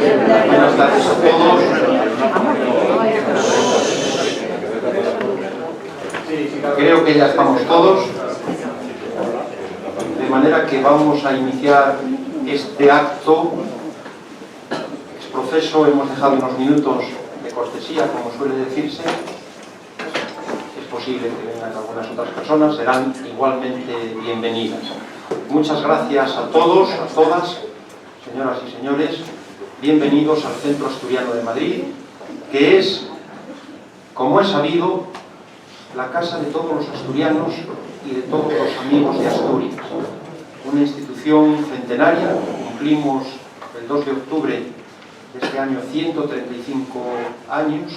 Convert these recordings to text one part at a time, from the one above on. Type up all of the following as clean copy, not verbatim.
Buenas tardes a todos. Creo que ya estamos todos, de manera que vamos a iniciar este acto. Ex profeso, hemos dejado unos minutos de cortesía, como suele decirse. Es posible que vengan algunas otras personas, serán igualmente bienvenidas. Muchas gracias a todos, a todas, señoras y señores. Bienvenidos al Centro Asturiano de Madrid, que es, como es sabido, la casa de todos los asturianos y de todos los amigos de Asturias. Una institución centenaria. Cumplimos el 2 de octubre de este año 135 años.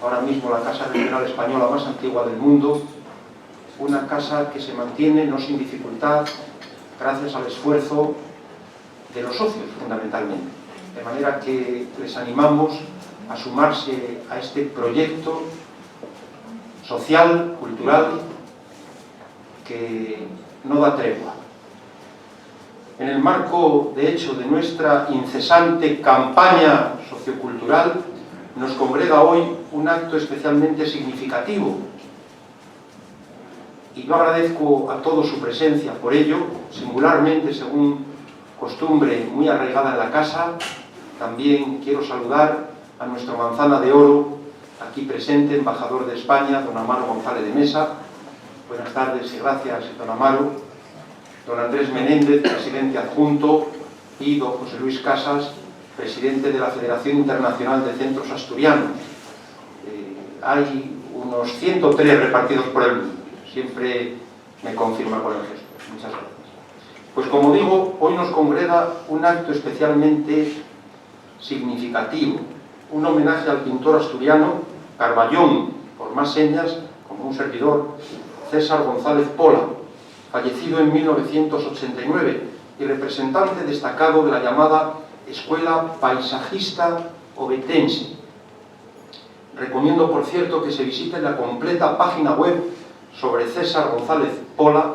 Ahora mismo la Casa Regional Española más antigua del mundo. Una casa que se mantiene, no sin dificultad, gracias al esfuerzo de los socios, fundamentalmente. De manera que les animamos a sumarse a este proyecto social, cultural, que no da tregua. En el marco, de hecho, de nuestra incesante campaña sociocultural, nos congrega hoy un acto especialmente significativo. Y yo agradezco a todos su presencia por ello, singularmente, según costumbre muy arraigada en la casa. También quiero saludar a nuestro manzana de oro, aquí presente, embajador de España, don Amaro González de Mesa. Buenas tardes y gracias, don Amaro. Don Andrés Menéndez, presidente adjunto, y don José Luis Casas, presidente de la Federación Internacional de Centros Asturianos. Hay unos 103 repartidos por el mundo. Siempre me confirma con el gesto. Muchas gracias. Pues como digo, hoy nos congrega un acto especialmente significativo. Un homenaje al pintor asturiano, Carballón, por más señas, como un servidor, César González Pola, fallecido en 1989 y representante destacado de la llamada Escuela Paisajista Ovetense. Recomiendo, por cierto, que se visite la completa página web sobre César González Pola,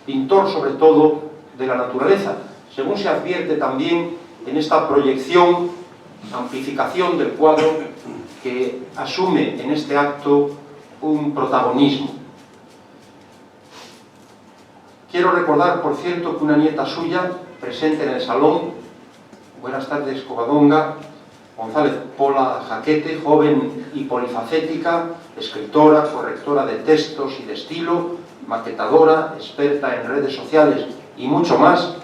pintor sobre todo de la naturaleza, según se advierte también en esta proyección, amplificación del cuadro que asume en este acto un protagonismo. Quiero recordar, por cierto, que una nieta suya, presente en el salón, buenas tardes, Covadonga, González Pola Jaquete, joven y polifacética, escritora, correctora de textos y de estilo, maquetadora, experta en redes sociales y mucho más,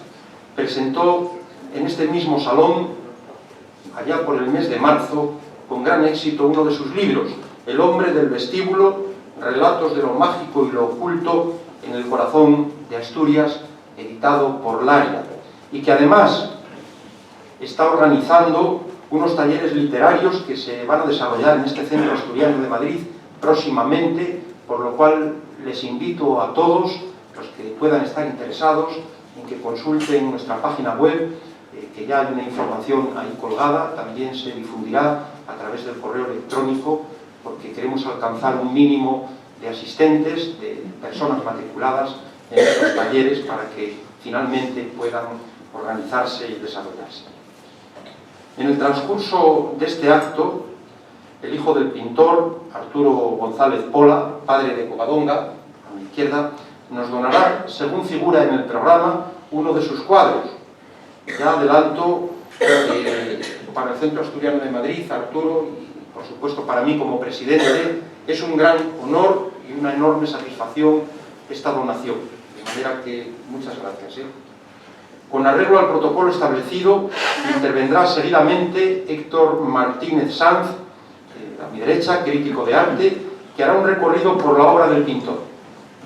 presentó en este mismo salón, allá por el mes de marzo, con gran éxito uno de sus libros, El hombre del vestíbulo, relatos de lo mágico y lo oculto en el corazón de Asturias, editado por Laria, y que además está organizando unos talleres literarios que se van a desarrollar en este Centro Asturiano de Madrid próximamente, por lo cual les invito a todos los que puedan estar interesados en que consulten nuestra página web, que ya hay una información ahí colgada. También se difundirá a través del correo electrónico, porque queremos alcanzar un mínimo de asistentes, de personas matriculadas en estos talleres, para que finalmente puedan organizarse y desarrollarse. En el transcurso de este acto, el hijo del pintor, Arturo González Pola, padre de Covadonga, a mi izquierda, nos donará, según figura en el programa, uno de sus cuadros. Ya adelanto para el Centro Asturiano de Madrid, Arturo, y por supuesto para mí como presidente, es un gran honor y una enorme satisfacción esta donación. De manera que muchas gracias. Con arreglo al protocolo establecido, intervendrá seguidamente Héctor Martínez Sanz, a mi derecha, crítico de arte, que hará un recorrido por la obra del pintor.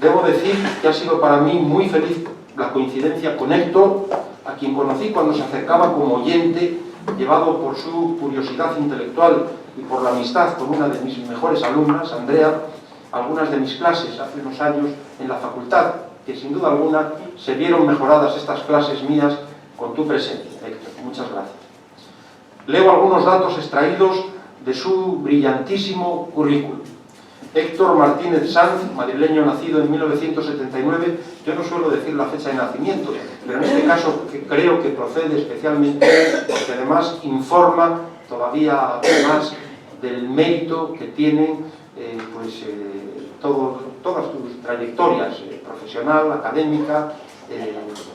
Debo decir que ha sido para mí muy feliz la coincidencia con Héctor, a quien conocí cuando se acercaba como oyente, llevado por su curiosidad intelectual y por la amistad con una de mis mejores alumnas, Andrea, algunas de mis clases hace unos años en la facultad, que sin duda alguna se vieron mejoradas estas clases mías con tu presencia, Héctor. Muchas gracias. Leo algunos datos extraídos de su brillantísimo currículum. Héctor Martínez Sanz, madrileño nacido en 1979, yo no suelo decir la fecha de nacimiento, pero en este caso creo que procede especialmente porque además informa todavía más del mérito que tienen todas tus trayectorias, profesional, académica,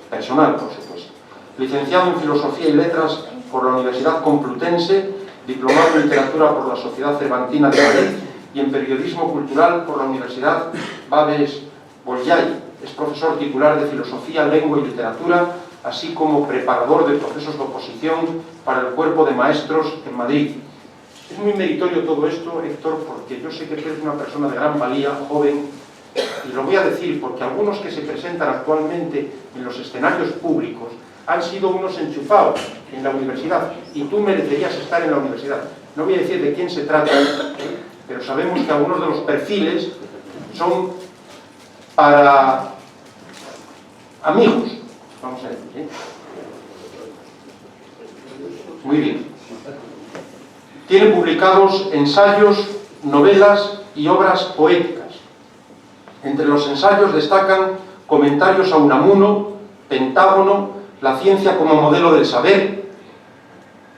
personal, por supuesto. Licenciado en Filosofía y Letras por la Universidad Complutense, diplomado en Literatura por la Sociedad Cervantina de Madrid y en Periodismo Cultural por la Universidad Babes Bolyai. Es profesor titular de Filosofía, Lengua y Literatura, así como preparador de procesos de oposición para el Cuerpo de Maestros en Madrid. Es muy meritorio todo esto, Héctor, porque yo sé que eres una persona de gran valía, joven, y lo voy a decir porque algunos que se presentan actualmente en los escenarios públicos han sido unos enchufados en la universidad, y tú merecerías estar en la universidad. No voy a decir de quién se trata, pero sabemos que algunos de los perfiles son para amigos, vamos a decir. Muy bien. Tiene publicados ensayos, novelas y obras poéticas. Entre los ensayos destacan Comentarios a Unamuno, Pentágono, La ciencia como modelo del saber,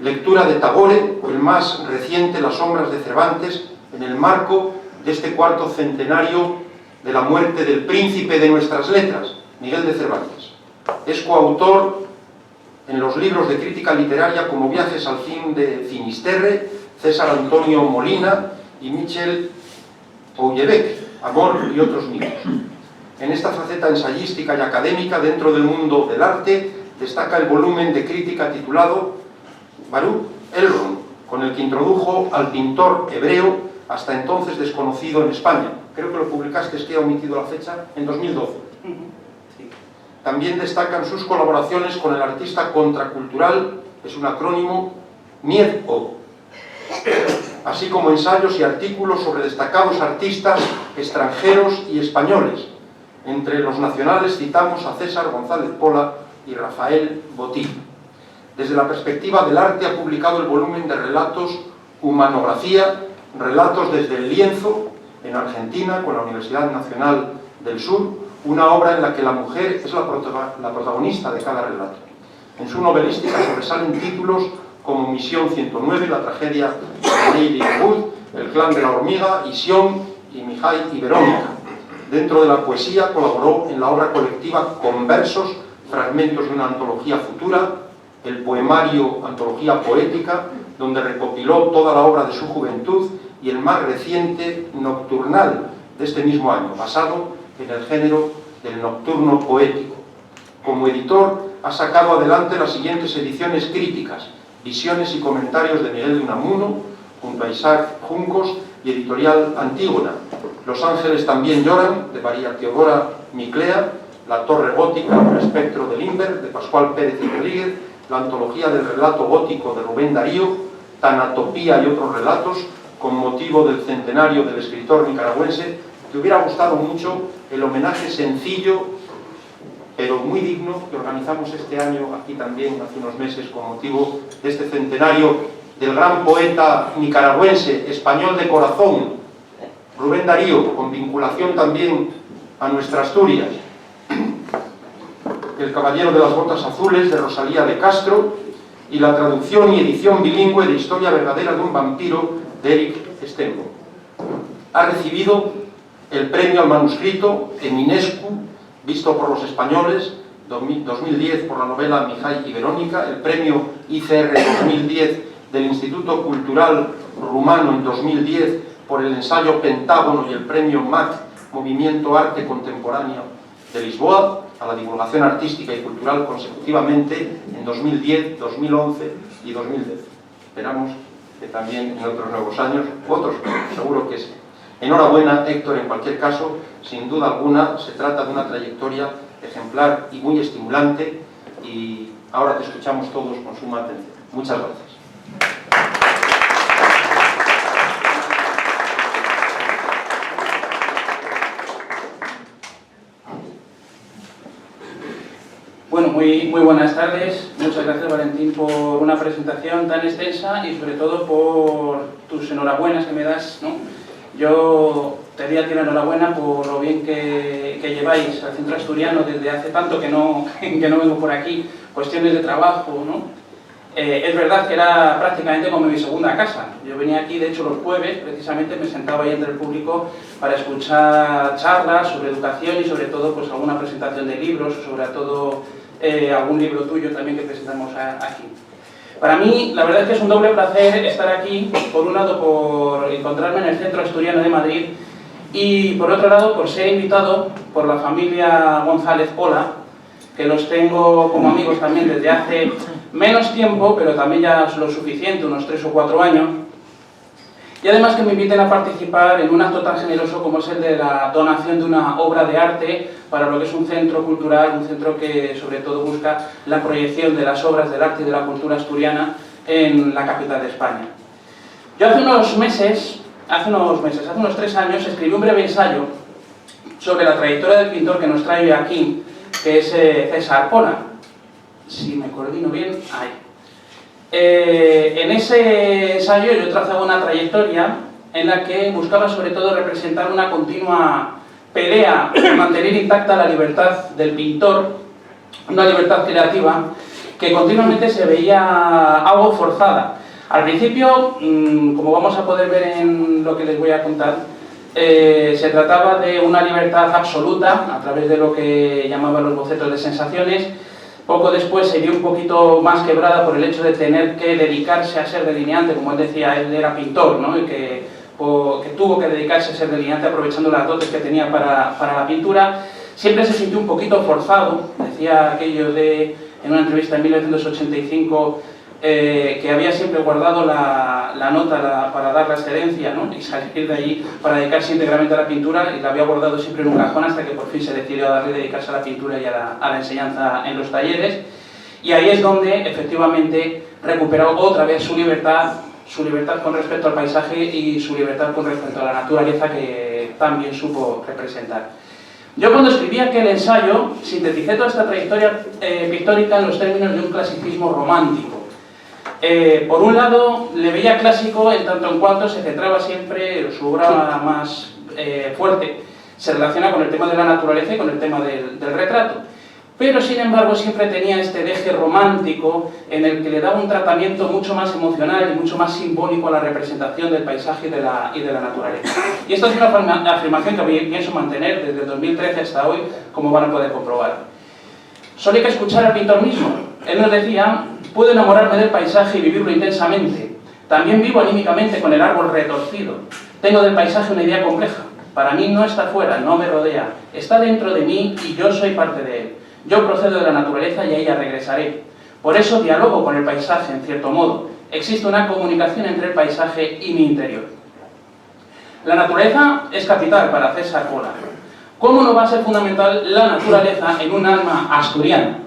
lectura de Tagore, o el más reciente, Las sombras de Cervantes, en el marco de este cuarto centenario de la muerte del príncipe de nuestras letras, Miguel de Cervantes. Es coautor en los libros de crítica literaria como Viajes al fin de Finisterre, César Antonio Molina y Michel Houellebecq, Amor y otros mitos. En esta faceta ensayística y académica dentro del mundo del arte destaca el volumen de crítica titulado Baruch Elrond, con el que introdujo al pintor hebreo hasta entonces desconocido en España. Creo que lo publicaste, es que he omitido la fecha, en 2012. También destacan sus colaboraciones con el artista contracultural, es un acrónimo, MIEDO, así como ensayos y artículos sobre destacados artistas extranjeros y españoles. Entre los nacionales citamos a César González Pola y Rafael Botín. Desde la perspectiva del arte ha publicado el volumen de relatos Humanografía, relatos desde el lienzo, en Argentina, con la Universidad Nacional del Sur, una obra en la que la mujer es la protagonista de cada relato. En su novelística sobresalen títulos como Misión 109, la tragedia de Lady Wood, El clan de la hormiga, Isión y Mijay y Verónica. Dentro de la poesía colaboró en la obra colectiva Conversos, fragmentos de una antología futura, el poemario Antología Poética, donde recopiló toda la obra de su juventud, y el más reciente Nocturnal de este mismo año, basado en el género del nocturno poético. Como editor ha sacado adelante las siguientes ediciones críticas: Visiones y comentarios de Miguel de Unamuno, junto a Isaac Juncos, y Editorial Antígona. Los ángeles también lloran, de María Teodora Miclea, La torre gótica, El espectro de Limber, de Pascual Pérez y Rodríguez, la antología del relato gótico de Rubén Darío, Tanatopía y otros relatos, con motivo del centenario del escritor nicaragüense. Te hubiera gustado mucho el homenaje sencillo, pero muy digno, que organizamos este año aquí también, hace unos meses, con motivo de este centenario del gran poeta nicaragüense, español de corazón, Rubén Darío, con vinculación también a nuestra Asturias. El caballero de las botas azules, de Rosalía de Castro, y la traducción y edición bilingüe de Historia verdadera de un vampiro, de Eric Stenbo. Ha recibido el premio al manuscrito Eminescu, visto por los españoles, 2010 por la novela Mijay y Verónica, el premio ICR 2010 del Instituto Cultural Rumano en 2010 por el ensayo Pentágono, y el premio MAC, Movimiento Arte Contemporáneo de Lisboa, a la divulgación artística y cultural consecutivamente en 2010, 2011 y 2010. Esperamos que también en otros nuevos años, otros seguro que sí. Enhorabuena, Héctor, en cualquier caso, sin duda alguna, se trata de una trayectoria ejemplar y muy estimulante, y ahora te escuchamos todos con suma atención. Muchas gracias. Bueno, muy buenas tardes. Muchas gracias, Valentín, por una presentación tan extensa y sobre todo por tus enhorabuenas que me das, ¿no? Yo quería tirar enhorabuena por lo bien que lleváis al centro asturiano desde hace tanto que no vengo por aquí, cuestiones de trabajo, ¿no? Es verdad que era prácticamente como mi segunda casa. Yo venía aquí, de hecho, los jueves, precisamente me sentaba ahí entre el público para escuchar charlas sobre educación y sobre todo pues alguna presentación de libros, sobre todo algún libro tuyo también que presentamos aquí. Para mí, la verdad es que es un doble placer estar aquí, por un lado por encontrarme en el Centro Asturiano de Madrid y por otro lado por ser invitado por la familia González Pola, que los tengo como amigos también desde hace menos tiempo, pero también ya es lo suficiente, unos 3 o 4 años, y además que me inviten a participar en un acto tan generoso como es el de la donación de una obra de arte para lo que es un centro cultural, un centro que sobre todo busca la proyección de las obras del arte y de la cultura asturiana en la capital de España. Yo hace unos 3 años, escribí un breve ensayo sobre la trayectoria del pintor que nos trae aquí, que es César Pola. Si me coordino bien, ahí. En ese ensayo yo trazaba una trayectoria en la que buscaba sobre todo representar una continua pelea por mantener intacta la libertad del pintor, una libertad creativa que continuamente se veía algo forzada. Al principio, como vamos a poder ver en lo que les voy a contar, se trataba de una libertad absoluta a través de lo que llamaban los bocetos de sensaciones. Poco después se vio un poquito más quebrada por el hecho de tener que dedicarse a ser delineante, como él decía, él era pintor, ¿no? Y que tuvo que dedicarse a ser delineante aprovechando las dotes que tenía para la pintura. Siempre se sintió un poquito forzado, decía aquello de, en una entrevista en 1985, que había siempre guardado la nota para dar la excedencia, ¿no? Y salir de allí para dedicarse íntegramente a la pintura, y la había guardado siempre en un cajón hasta que por fin se decidió a dedicarse a la pintura y a la enseñanza en los talleres. Y ahí es donde efectivamente recuperó otra vez su libertad con respecto al paisaje y su libertad con respecto a la naturaleza que también supo representar. Yo cuando escribí aquel ensayo sinteticé toda esta trayectoria pictórica en los términos de un clasicismo romántico. Por un lado, le veía clásico en tanto en cuanto se centraba siempre, su obra más fuerte se relaciona con el tema de la naturaleza y con el tema del retrato. Pero, sin embargo, siempre tenía este deje romántico en el que le daba un tratamiento mucho más emocional y mucho más simbólico a la representación del paisaje y de la naturaleza. Y esta es una afirmación que pienso mantener desde 2013 hasta hoy, como van a poder comprobar. Solo hay que escuchar al pintor mismo. Él nos decía: puedo enamorarme del paisaje y vivirlo intensamente. También vivo anímicamente con el árbol retorcido. Tengo del paisaje una idea compleja. Para mí no está fuera, no me rodea. Está dentro de mí y yo soy parte de él. Yo procedo de la naturaleza y a ella regresaré. Por eso dialogo con el paisaje, en cierto modo. Existe una comunicación entre el paisaje y mi interior. La naturaleza es capital para César Pola. ¿Cómo no va a ser fundamental la naturaleza en un alma asturiana?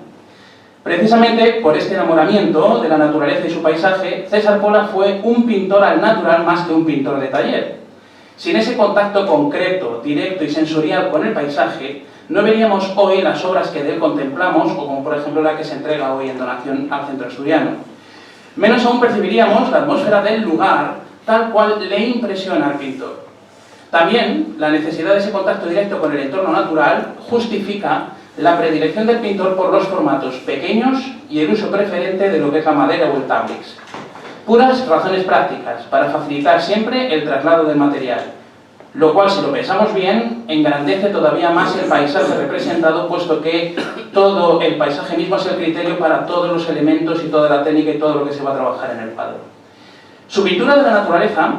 Precisamente por este enamoramiento de la naturaleza y su paisaje, César Pola fue un pintor al natural más que un pintor de taller. Sin ese contacto concreto, directo y sensorial con el paisaje, no veríamos hoy las obras que de él contemplamos, o como por ejemplo la que se entrega hoy en donación al Centro Asturiano. Menos aún percibiríamos la atmósfera del lugar tal cual le impresiona al pintor. También la necesidad de ese contacto directo con el entorno natural justifica la predilección del pintor por los formatos pequeños y el uso preferente de lo que es la madera o el táblix. Puras razones prácticas para facilitar siempre el traslado del material, lo cual, si lo pensamos bien, engrandece todavía más el paisaje representado, puesto que todo el paisaje mismo es el criterio para todos los elementos y toda la técnica y todo lo que se va a trabajar en el cuadro. Su pintura de la naturaleza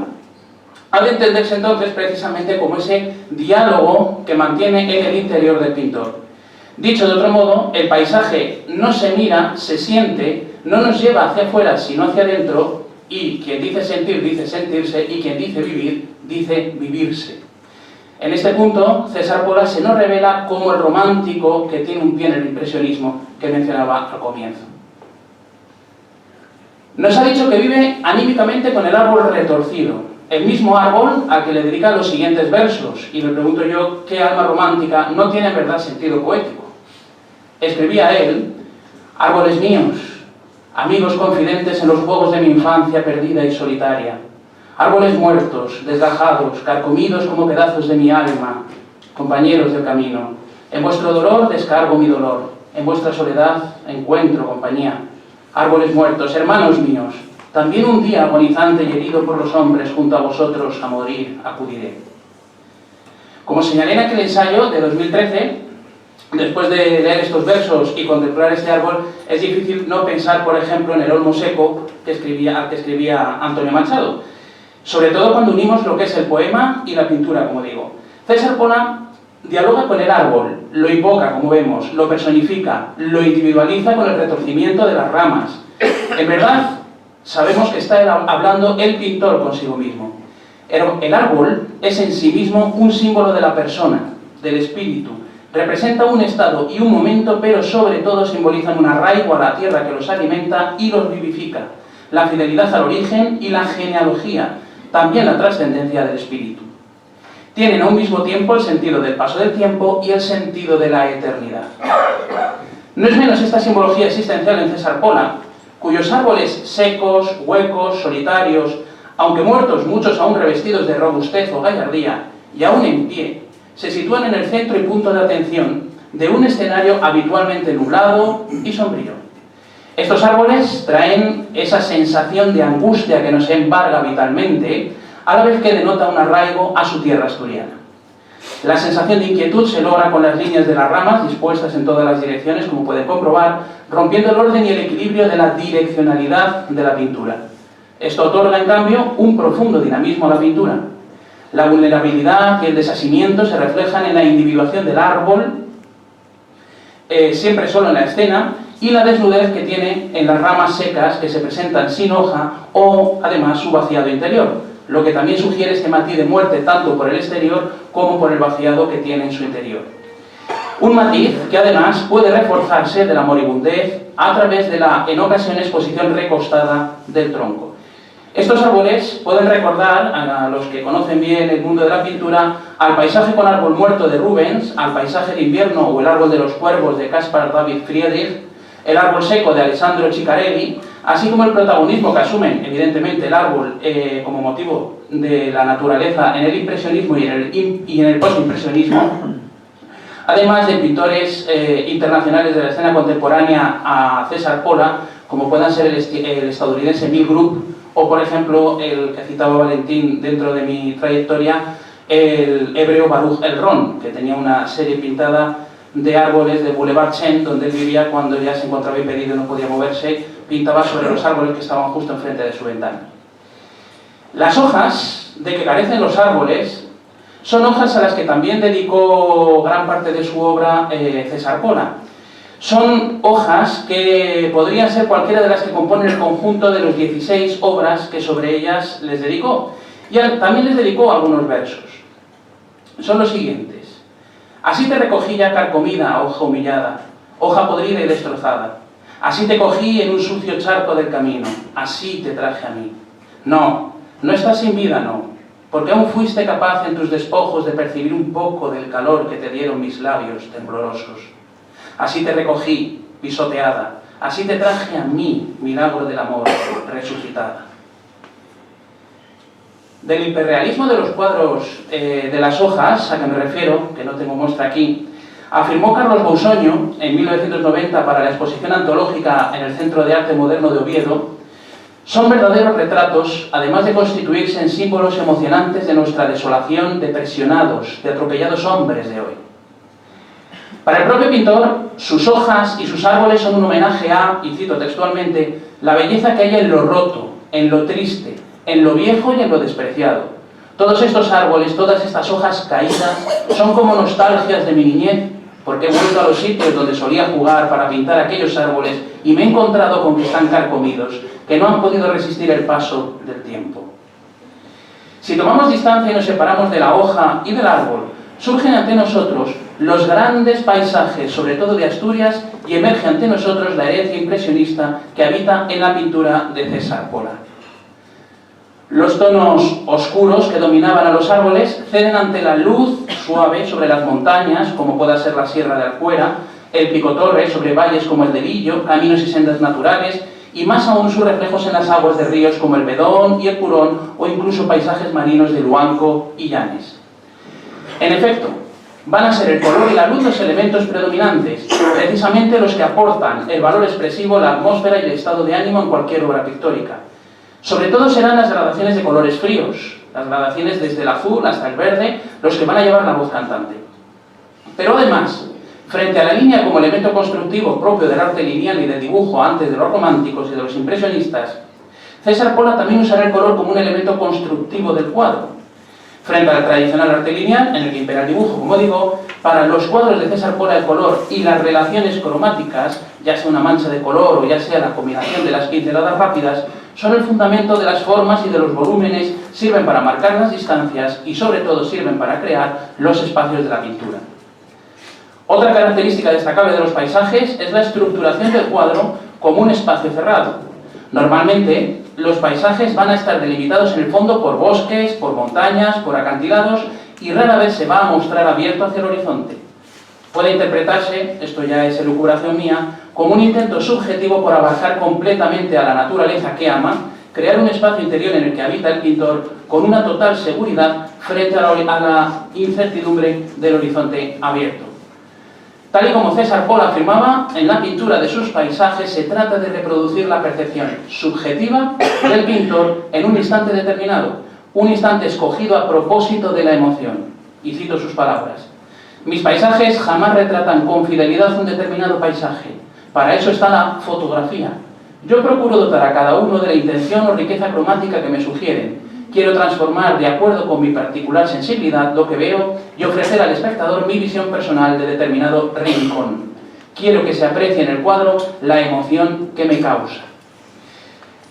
ha de entenderse entonces precisamente como ese diálogo que mantiene en el interior del pintor. Dicho de otro modo, el paisaje no se mira, se siente, no nos lleva hacia afuera sino hacia adentro, y quien dice sentir, dice sentirse, y quien dice vivir, dice vivirse. En este punto, César Pola se nos revela como el romántico que tiene un pie en el impresionismo que mencionaba al comienzo. Nos ha dicho que vive anímicamente con el árbol retorcido, el mismo árbol al que le dedica los siguientes versos, y me pregunto yo, ¿qué alma romántica no tiene en verdad sentido poético? Escribía él: árboles míos, amigos confidentes en los juegos de mi infancia perdida y solitaria, Árboles muertos, desgajados, carcomidos como pedazos de mi alma, compañeros del camino. En vuestro dolor descargo mi dolor, en vuestra soledad encuentro compañía. Árboles muertos, hermanos míos, también un día agonizante y herido por los hombres, junto a vosotros a morir acudiré. Como señalé en aquel ensayo de 2013, después de leer estos versos y contemplar este árbol, es difícil no pensar, por ejemplo, en el olmo seco que escribía Antonio Machado. Sobre todo cuando unimos lo que es el poema y la pintura, como digo. César Pola dialoga con el árbol, lo invoca, como vemos, lo personifica, lo individualiza con el retorcimiento de las ramas. En verdad, sabemos que está hablando el pintor consigo mismo. El árbol es en sí mismo un símbolo de la persona, del espíritu. Representa un estado y un momento, pero sobre todo simbolizan un arraigo a la tierra que los alimenta y los vivifica, la fidelidad al origen y la genealogía, también la trascendencia del espíritu. Tienen a un mismo tiempo el sentido del paso del tiempo y el sentido de la eternidad. No es menos esta simbología existencial en César Pola, cuyos árboles secos, huecos, solitarios, aunque muertos, muchos aún revestidos de robustez o gallardía, y aún en pie, se sitúan en el centro y punto de atención de un escenario habitualmente nublado y sombrío. Estos árboles traen esa sensación de angustia que nos embarga vitalmente, a la vez que denota un arraigo a su tierra asturiana. La sensación de inquietud se logra con las líneas de las ramas dispuestas en todas las direcciones, como pueden comprobar, rompiendo el orden y el equilibrio de la direccionalidad de la pintura. Esto otorga, en cambio, un profundo dinamismo a la pintura. La vulnerabilidad y el desasimiento se reflejan en la individuación del árbol, siempre solo en la escena, y la desnudez que tiene en las ramas secas que se presentan sin hoja o, además, su vaciado interior, lo que también sugiere este matiz de muerte tanto por el exterior como por el vaciado que tiene en su interior. Un matiz que, además, puede reforzarse de la moribundez a través de la, en ocasiones, posición recostada del tronco. Estos árboles pueden recordar, a los que conocen bien el mundo de la pintura, al paisaje con árbol muerto de Rubens, al paisaje de invierno o el árbol de los cuervos de Caspar David Friedrich, el árbol seco de Alessandro Ciccarelli, así como el protagonismo que asumen, evidentemente, el árbol como motivo de la naturaleza en el impresionismo y en el postimpresionismo, además de pintores internacionales de la escena contemporánea a César Pola, como puedan ser el estadounidense Neil Group, o, por ejemplo, el que citaba Valentín dentro de mi trayectoria, el hebreo Baruch Elron, que tenía una serie pintada de árboles de Boulevard Chen, donde él vivía cuando ya se encontraba impedido y no podía moverse, pintaba sobre los árboles que estaban justo enfrente de su ventana. Las hojas de que carecen los árboles son hojas a las que también dedicó gran parte de su obra César Pola. Son hojas que podrían ser cualquiera de las que componen el conjunto de los 16 obras que sobre ellas les dedicó. Y también les dedicó algunos versos. Son los siguientes. Así te recogí ya carcomida, hoja humillada, hoja podrida y destrozada. Así te cogí en un sucio charco del camino, así te traje a mí. No, no estás sin vida, no, porque aún fuiste capaz en tus despojos de percibir un poco del calor que te dieron mis labios temblorosos. Así te recogí, pisoteada, así te traje a mí, milagro del amor, resucitada. Del hiperrealismo de los cuadros de las hojas, a que me refiero, que no tengo muestra aquí, afirmó Carlos Bousoño en 1990 para la exposición antológica en el Centro de Arte Moderno de Oviedo, son verdaderos retratos, además de constituirse en símbolos emocionantes de nuestra desolación de presionados, de atropellados hombres de hoy. Para el propio pintor, sus hojas y sus árboles son un homenaje a, y cito textualmente, la belleza que hay en lo roto, en lo triste, en lo viejo y en lo despreciado. Todos estos árboles, todas estas hojas caídas, son como nostalgias de mi niñez, porque he vuelto a los sitios donde solía jugar para pintar aquellos árboles y me he encontrado con que están carcomidos, que no han podido resistir el paso del tiempo. Si tomamos distancia y nos separamos de la hoja y del árbol, surgen ante nosotros los grandes paisajes, sobre todo de Asturias, y emerge ante nosotros la herencia impresionista que habita en la pintura de César Pola. Los tonos oscuros que dominaban a los árboles ceden ante la luz suave sobre las montañas, como pueda ser la Sierra de Alcuera, el Picotorre sobre valles como el de Lillo, caminos y sendas naturales, y más aún sus reflejos en las aguas de ríos como el Bedón y el Purón, o incluso paisajes marinos de Luanco y Llanes. En efecto, van a ser el color y la luz los elementos predominantes, precisamente los que aportan el valor expresivo, la atmósfera y el estado de ánimo en cualquier obra pictórica. Sobre todo serán las gradaciones de colores fríos, las gradaciones desde el azul hasta el verde, los que van a llevar la voz cantante. Pero además, frente a la línea como elemento constructivo propio del arte lineal y del dibujo antes de los románticos y de los impresionistas, César Pola también usará el color como un elemento constructivo del cuadro. Frente al tradicional arte lineal, en el que impera el dibujo, como digo, para los cuadros de César Pola el color y las relaciones cromáticas, ya sea una mancha de color o ya sea la combinación de las pinceladas rápidas, son el fundamento de las formas y de los volúmenes, sirven para marcar las distancias y sobre todo sirven para crear los espacios de la pintura. Otra característica destacable de los paisajes es la estructuración del cuadro como un espacio cerrado. Normalmente, los paisajes van a estar delimitados en el fondo por bosques, por montañas, por acantilados y rara vez se va a mostrar abierto hacia el horizonte. Puede interpretarse, esto ya es elucubración mía, como un intento subjetivo por abarcar completamente a la naturaleza que ama, crear un espacio interior en el que habita el pintor con una total seguridad frente a la incertidumbre del horizonte abierto. Tal y como César Pola afirmaba, en la pintura de sus paisajes se trata de reproducir la percepción subjetiva del pintor en un instante determinado, un instante escogido a propósito de la emoción. Y cito sus palabras: mis paisajes jamás retratan con fidelidad un determinado paisaje. Para eso está la fotografía. Yo procuro dotar a cada uno de la intención o riqueza cromática que me sugieren. Quiero transformar, de acuerdo con mi particular sensibilidad, lo que veo y ofrecer al espectador mi visión personal de determinado rincón. Quiero que se aprecie en el cuadro la emoción que me causa.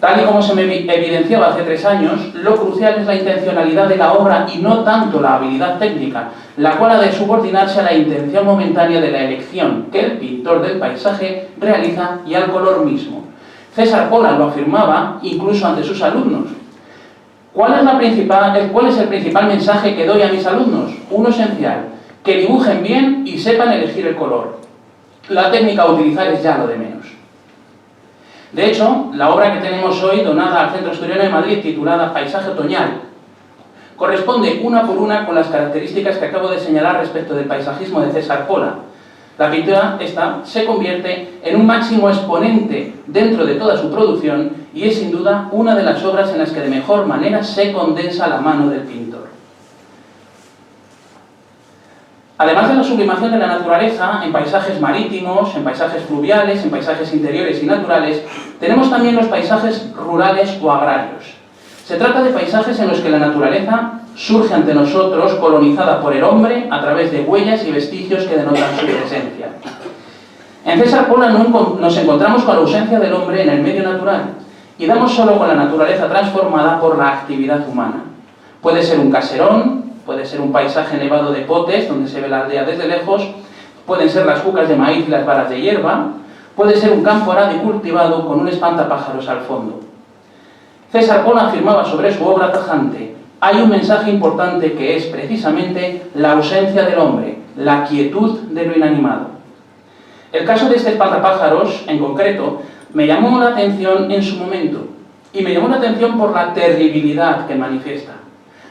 Tal y como se me evidenció hace 3 años, lo crucial es la intencionalidad de la obra y no tanto la habilidad técnica, la cual ha de subordinarse a la intención momentánea de la elección que el pintor del paisaje realiza y al color mismo. César Pola lo afirmaba incluso ante sus alumnos. ¿Cuál es el principal mensaje que doy a mis alumnos? Uno esencial: que dibujen bien y sepan elegir el color. La técnica a utilizar es ya lo de menos. De hecho, la obra que tenemos hoy, donada al Centro Asturiano de Madrid, titulada Paisaje Otoñal, corresponde una por una con las características que acabo de señalar respecto del paisajismo de César Pola. La pintura esta se convierte en un máximo exponente dentro de toda su producción y es sin duda una de las obras en las que de mejor manera se condensa la mano del pintor. Además de la sublimación de la naturaleza, en paisajes marítimos, en paisajes fluviales, en paisajes interiores y naturales, tenemos también los paisajes rurales o agrarios. Se trata de paisajes en los que la naturaleza surge ante nosotros colonizada por el hombre a través de huellas y vestigios que denotan su presencia. En César Pola nos encontramos con la ausencia del hombre en el medio natural y damos solo con la naturaleza transformada por la actividad humana. Puede ser un caserón, puede ser un paisaje nevado de potes donde se ve la aldea desde lejos, pueden ser las cucas de maíz y las varas de hierba, puede ser un campo arado y cultivado con un espantapájaros al fondo. César Pola afirmaba sobre su obra tajante: hay un mensaje importante que es precisamente la ausencia del hombre, la quietud de lo inanimado. El caso de este espantapájaros, en concreto, me llamó la atención en su momento, y me llamó la atención por la terribilidad que manifiesta.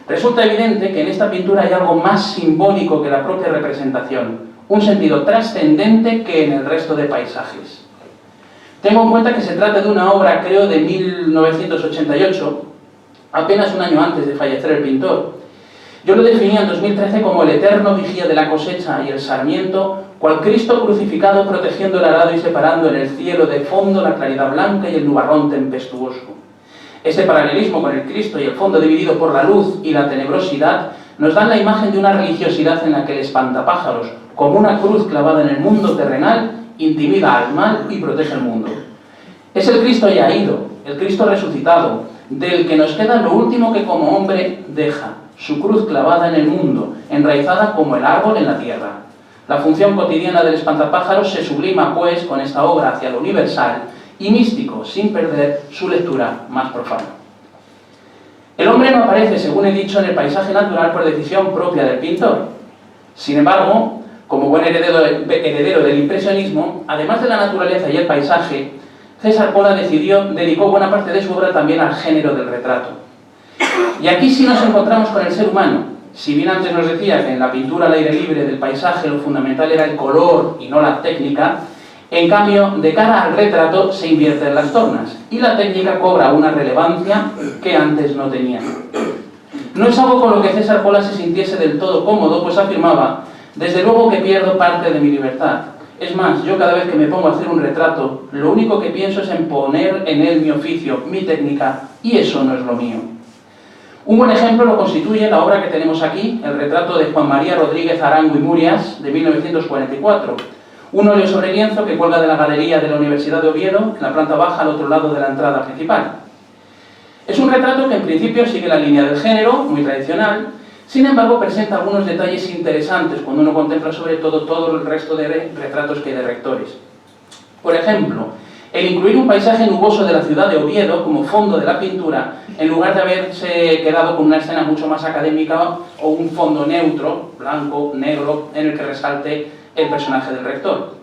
Resulta evidente que en esta pintura hay algo más simbólico que la propia representación, un sentido trascendente que en el resto de paisajes. Tengo en cuenta que se trata de una obra, creo, de 1988, apenas un año antes de fallecer el pintor. Yo lo definía en 2013 como el eterno vigía de la cosecha y el sarmiento, cual Cristo crucificado protegiendo el arado y separando en el cielo de fondo la claridad blanca y el nubarrón tempestuoso. Este paralelismo con el Cristo y el fondo dividido por la luz y la tenebrosidad nos dan la imagen de una religiosidad en la que el espantapájaros, como una cruz clavada en el mundo terrenal, intimida al mal y protege el mundo. Es el Cristo ya ido, el Cristo resucitado, del que nos queda lo último que como hombre deja, su cruz clavada en el mundo, enraizada como el árbol en la tierra. La función cotidiana del espantapájaros se sublima, pues, con esta obra hacia lo universal y místico, sin perder su lectura más profana. El hombre no aparece, según he dicho, en el paisaje natural por decisión propia del pintor. Sin embargo, como buen heredero del impresionismo, además de la naturaleza y el paisaje, César Pola dedicó buena parte de su obra también al género del retrato. Y aquí sí nos encontramos con el ser humano. Si bien antes nos decía que en la pintura al aire libre del paisaje lo fundamental era el color y no la técnica, en cambio, de cara al retrato se invierten las tornas y la técnica cobra una relevancia que antes no tenía. No es algo con lo que César Pola se sintiese del todo cómodo, pues afirmaba: desde luego que pierdo parte de mi libertad. Es más, yo cada vez que me pongo a hacer un retrato, lo único que pienso es en poner en él mi oficio, mi técnica, y eso no es lo mío. Un buen ejemplo lo constituye la obra que tenemos aquí, el retrato de Juan María Rodríguez Arango y Murias, de 1944. Un óleo sobre lienzo que cuelga de la galería de la Universidad de Oviedo, en la planta baja al otro lado de la entrada principal. Es un retrato que en principio sigue la línea del género, muy tradicional. Sin embargo, presenta algunos detalles interesantes cuando uno contempla sobre todo el resto de retratos que hay de rectores. Por ejemplo, el incluir un paisaje nuboso de la ciudad de Oviedo como fondo de la pintura, en lugar de haberse quedado con una escena mucho más académica o un fondo neutro, blanco, negro, en el que resalte el personaje del rector.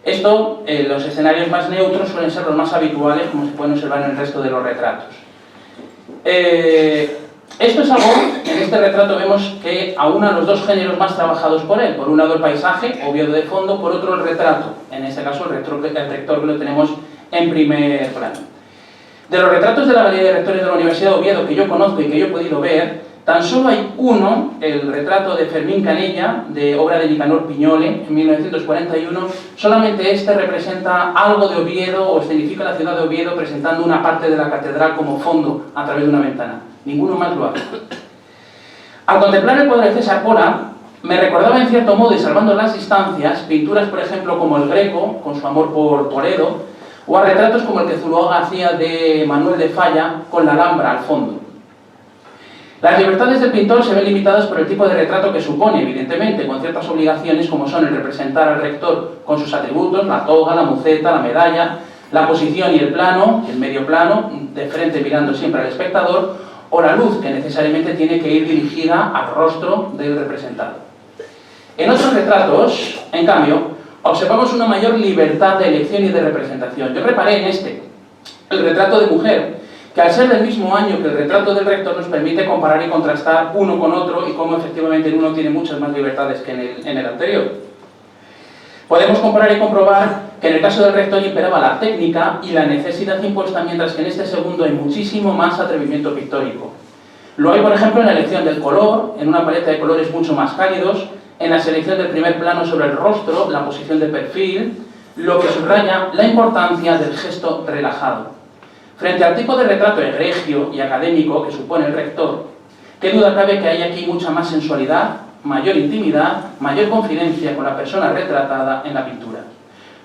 Esto, los escenarios más neutros suelen ser los más habituales, como se pueden observar en el resto de los retratos. Esto es algo, en este retrato vemos que aúna los dos géneros más trabajados por él. Por un lado el paisaje, Oviedo de fondo, por otro el retrato. En este caso el rector que lo tenemos en primer plano. De los retratos de la Galería de Rectores de la Universidad de Oviedo que yo conozco y que yo he podido ver, tan solo hay uno, el retrato de Fermín Canella, de obra de Nicanor Piñole, en 1941. Solamente este representa algo de Oviedo o escenifica la ciudad de Oviedo presentando una parte de la catedral como fondo a través de una ventana. Ninguno más lo hace. Al contemplar el cuadro de César Pola, me recordaba en cierto modo, y salvando las distancias, pinturas por ejemplo como el Greco, con su amor por Toledo, o a retratos como el que Zuloaga hacía de Manuel de Falla, con la Alhambra al fondo. Las libertades del pintor se ven limitadas por el tipo de retrato que supone, evidentemente, con ciertas obligaciones como son el representar al rector con sus atributos, la toga, la muceta, la medalla, la posición y el plano, el medio plano, de frente mirando siempre al espectador, o la luz, que necesariamente tiene que ir dirigida al rostro del representado. En otros retratos, en cambio, observamos una mayor libertad de elección y de representación. Yo reparé en este, el retrato de mujer, que al ser del mismo año que el retrato del rector nos permite comparar y contrastar uno con otro y cómo efectivamente en uno tiene muchas más libertades que en el anterior. Podemos comparar y comprobar que en el caso del rector imperaba la técnica y la necesidad impuesta, mientras que en este segundo hay muchísimo más atrevimiento pictórico. Lo hay, por ejemplo, en la elección del color, en una paleta de colores mucho más cálidos, en la selección del primer plano sobre el rostro, la posición de perfil, lo que subraya la importancia del gesto relajado. Frente al tipo de retrato egregio y académico que supone el rector, qué duda cabe que hay aquí mucha más sensualidad, mayor intimidad, mayor confidencia con la persona retratada en la pintura.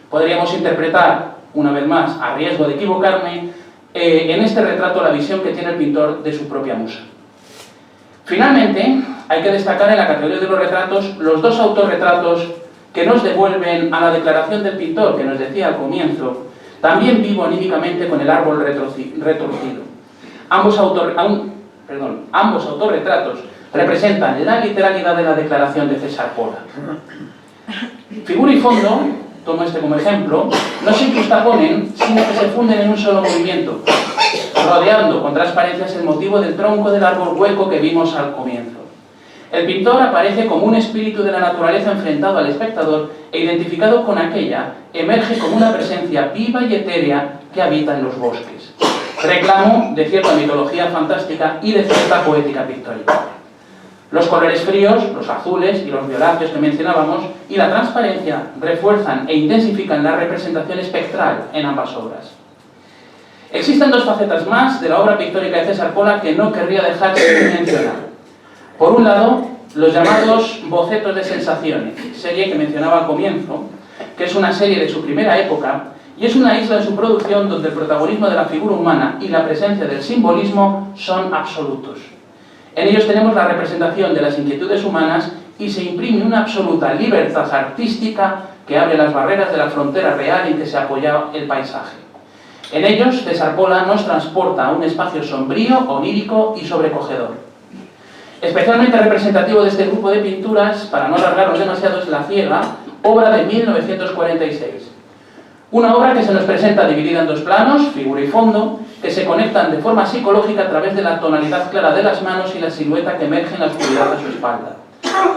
Podríamos interpretar, una vez más, a riesgo de equivocarme, en este retrato la visión que tiene el pintor de su propia musa. Finalmente, hay que destacar en la categoría de los retratos los dos autorretratos que nos devuelven a la declaración del pintor que nos decía al comienzo: también vivo anímicamente con el árbol retorcido. Ambos autorretratos representan la literalidad de la declaración de César Pola. Figura y fondo, tomo este como ejemplo, no se justaponen, sino que se funden en un solo movimiento, rodeando con transparencias el motivo del tronco del árbol hueco que vimos al comienzo. El pintor aparece como un espíritu de la naturaleza enfrentado al espectador e identificado con aquella, emerge como una presencia viva y etérea que habita en los bosques. Reclamo de cierta mitología fantástica y de cierta poética pictórica. Los colores fríos, los azules y los violáceos que mencionábamos, y la transparencia refuerzan e intensifican la representación espectral en ambas obras. Existen dos facetas más de la obra pictórica de César Pola que no querría dejar sin mencionar. Por un lado, los llamados bocetos de sensaciones, serie que mencionaba al comienzo, que es una serie de su primera época, y es una isla en su producción donde el protagonismo de la figura humana y la presencia del simbolismo son absolutos. En ellos tenemos la representación de las inquietudes humanas y se imprime una absoluta libertad artística que abre las barreras de la frontera real en que se apoya el paisaje. En ellos, César Pola nos transporta a un espacio sombrío, onírico y sobrecogedor. Especialmente representativo de este grupo de pinturas, para no alargarnos demasiado, es La ciega, obra de 1946. Una obra que se nos presenta dividida en dos planos, figura y fondo, que se conectan de forma psicológica a través de la tonalidad clara de las manos y la silueta que emerge en la oscuridad a su espalda.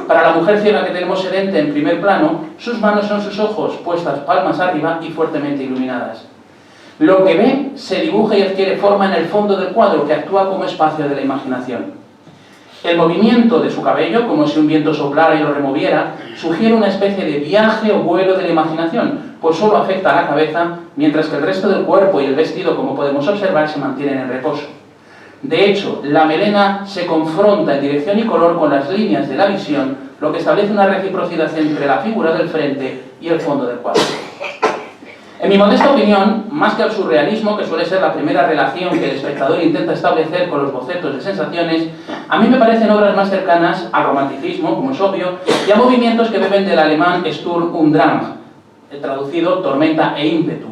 Para la mujer ciega que tenemos sedente en primer plano, sus manos son sus ojos, puestas palmas arriba y fuertemente iluminadas. Lo que ve se dibuja y adquiere forma en el fondo del cuadro, que actúa como espacio de la imaginación. El movimiento de su cabello, como si un viento soplara y lo removiera, sugiere una especie de viaje o vuelo de la imaginación, pues solo afecta a la cabeza, mientras que el resto del cuerpo y el vestido, como podemos observar, se mantienen en reposo. De hecho, la melena se confronta en dirección y color con las líneas de la visión, lo que establece una reciprocidad entre la figura del frente y el fondo del cuadro. En mi modesta opinión, más que al surrealismo, que suele ser la primera relación que el espectador intenta establecer con los bocetos de sensaciones, a mí me parecen obras más cercanas al romanticismo, como es obvio, y a movimientos que beben del alemán Sturm und Drang, traducido tormenta e ímpetu.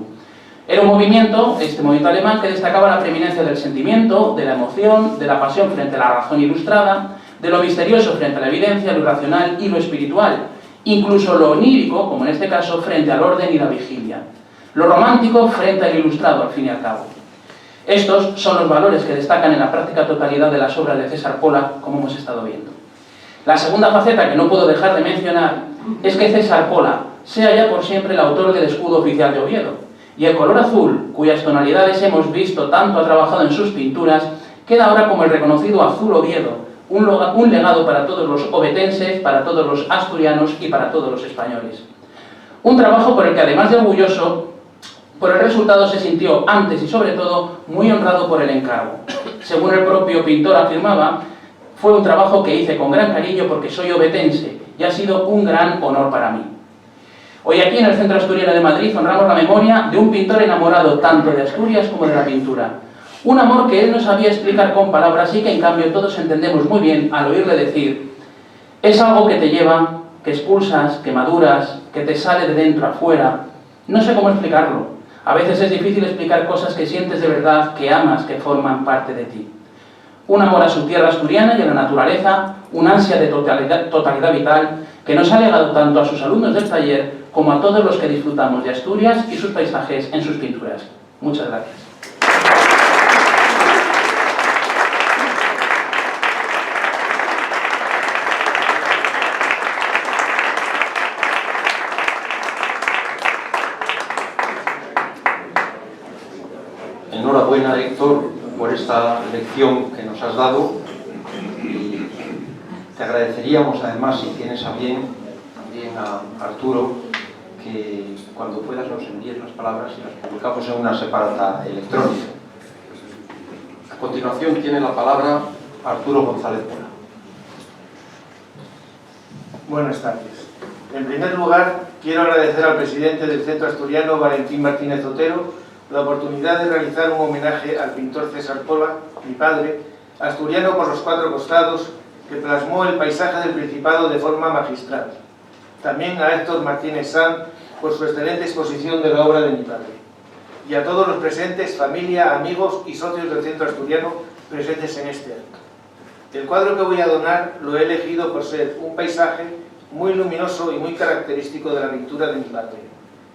Era un movimiento, este movimiento alemán, que destacaba la preeminencia del sentimiento, de la emoción, de la pasión frente a la razón ilustrada, de lo misterioso frente a la evidencia, lo irracional y lo espiritual, incluso lo onírico, como en este caso, frente al orden y la vigilia. Lo romántico frente al ilustrado, al fin y al cabo. Estos son los valores que destacan en la práctica totalidad de las obras de César Pola, como hemos estado viendo. La segunda faceta que no puedo dejar de mencionar es que César Pola sea ya por siempre el autor del escudo oficial de Oviedo, y el color azul, cuyas tonalidades hemos visto tanto ha trabajado en sus pinturas, queda ahora como el reconocido azul Oviedo, un legado para todos los ovetenses, para todos los asturianos y para todos los españoles. Un trabajo por el que, además de orgulloso, por el resultado se sintió antes y sobre todo muy honrado por el encargo. Según el propio pintor afirmaba, fue un trabajo que hice con gran cariño porque soy ovetense y ha sido un gran honor para mí. Hoy aquí en el Centro Asturiano de Madrid honramos la memoria de un pintor enamorado tanto de Asturias como de la pintura. Un amor que él no sabía explicar con palabras y que en cambio todos entendemos muy bien al oírle decir: es algo que te lleva, que expulsas, que maduras, que te sale de dentro a fuera. No sé cómo explicarlo. A veces es difícil explicar cosas que sientes de verdad, que amas, que forman parte de ti. Un amor a su tierra asturiana y a la naturaleza, un ansia de totalidad vital que nos ha legado tanto a sus alumnos del taller como a todos los que disfrutamos de Asturias y sus paisajes en sus pinturas. Muchas gracias. Enhorabuena, Héctor, por esta lección que nos has dado, y te agradeceríamos además, si tienes a bien, también a Arturo, que cuando puedas nos envíes las palabras y las publicamos en una separata electrónica. A continuación tiene la palabra Arturo González Pola. Buenas tardes. En primer lugar, quiero agradecer al presidente del Centro Asturiano, Valentín Martínez Otero, la oportunidad de realizar un homenaje al pintor César Pola, mi padre, asturiano por los cuatro costados, que plasmó el paisaje del Principado de forma magistral. También a Héctor Martínez Sanz por su excelente exposición de la obra de mi padre. Y a todos los presentes, familia, amigos y socios del Centro Asturiano presentes en este acto. El cuadro que voy a donar lo he elegido por ser un paisaje muy luminoso y muy característico de la pintura de mi padre.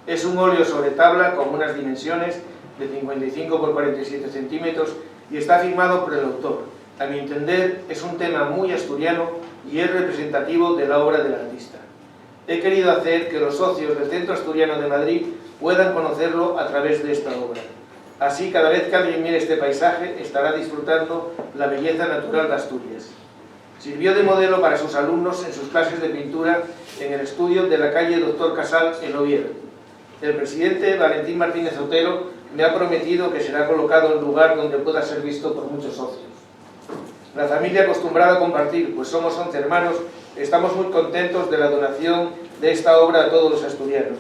Es un óleo sobre tabla con unas dimensiones de 55 por 47 centímetros y está firmado por el autor. A mi entender, es un tema muy asturiano y es representativo de la obra del artista. He querido hacer que los socios del Centro Asturiano de Madrid puedan conocerlo a través de esta obra. Así, cada vez que alguien mire este paisaje, estará disfrutando la belleza natural de Asturias. Sirvió de modelo para sus alumnos en sus clases de pintura en el estudio de la calle Doctor Casal en Oviedo. El presidente Valentín Martínez Otero me ha prometido que será colocado en lugar donde pueda ser visto por muchos socios. La familia acostumbrada a compartir, pues somos 11 hermanos, estamos muy contentos de la donación de esta obra a todos los asturianos.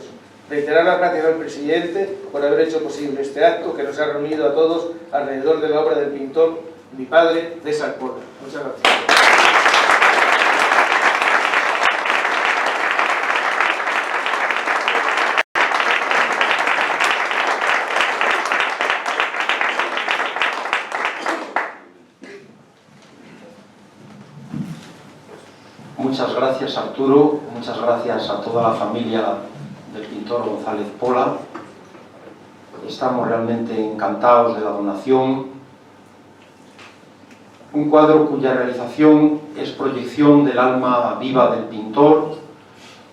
Reiterar las gracias al presidente por haber hecho posible este acto que nos ha reunido a todos alrededor de la obra del pintor, mi padre, César Pola. Muchas gracias. Muchas gracias, Arturo, muchas gracias a toda la familia del pintor González Pola. estamos realmente encantados de la donación. Un cuadro cuya realización es proyección del alma viva del pintor,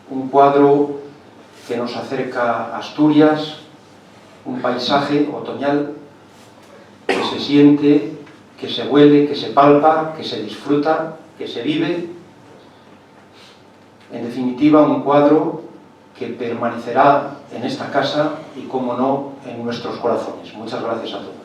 un cuadro que nos acerca a Asturias, un paisaje otoñal que se siente, que se huele, que se palpa, que se disfruta, que se vive. En definitiva, un cuadro que permanecerá en esta casa y, como no, en nuestros corazones. Muchas gracias a todos.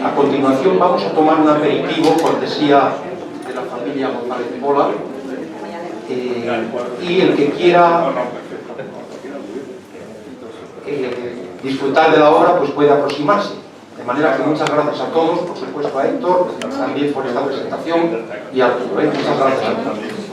A continuación vamos a tomar un aperitivo, cortesía de la familia González Pola, y el que quiera disfrutar de la obra pues puede aproximarse. De manera que muchas gracias a todos, por supuesto a Héctor, también por esta presentación, y a Arturo. Muchas gracias a todos.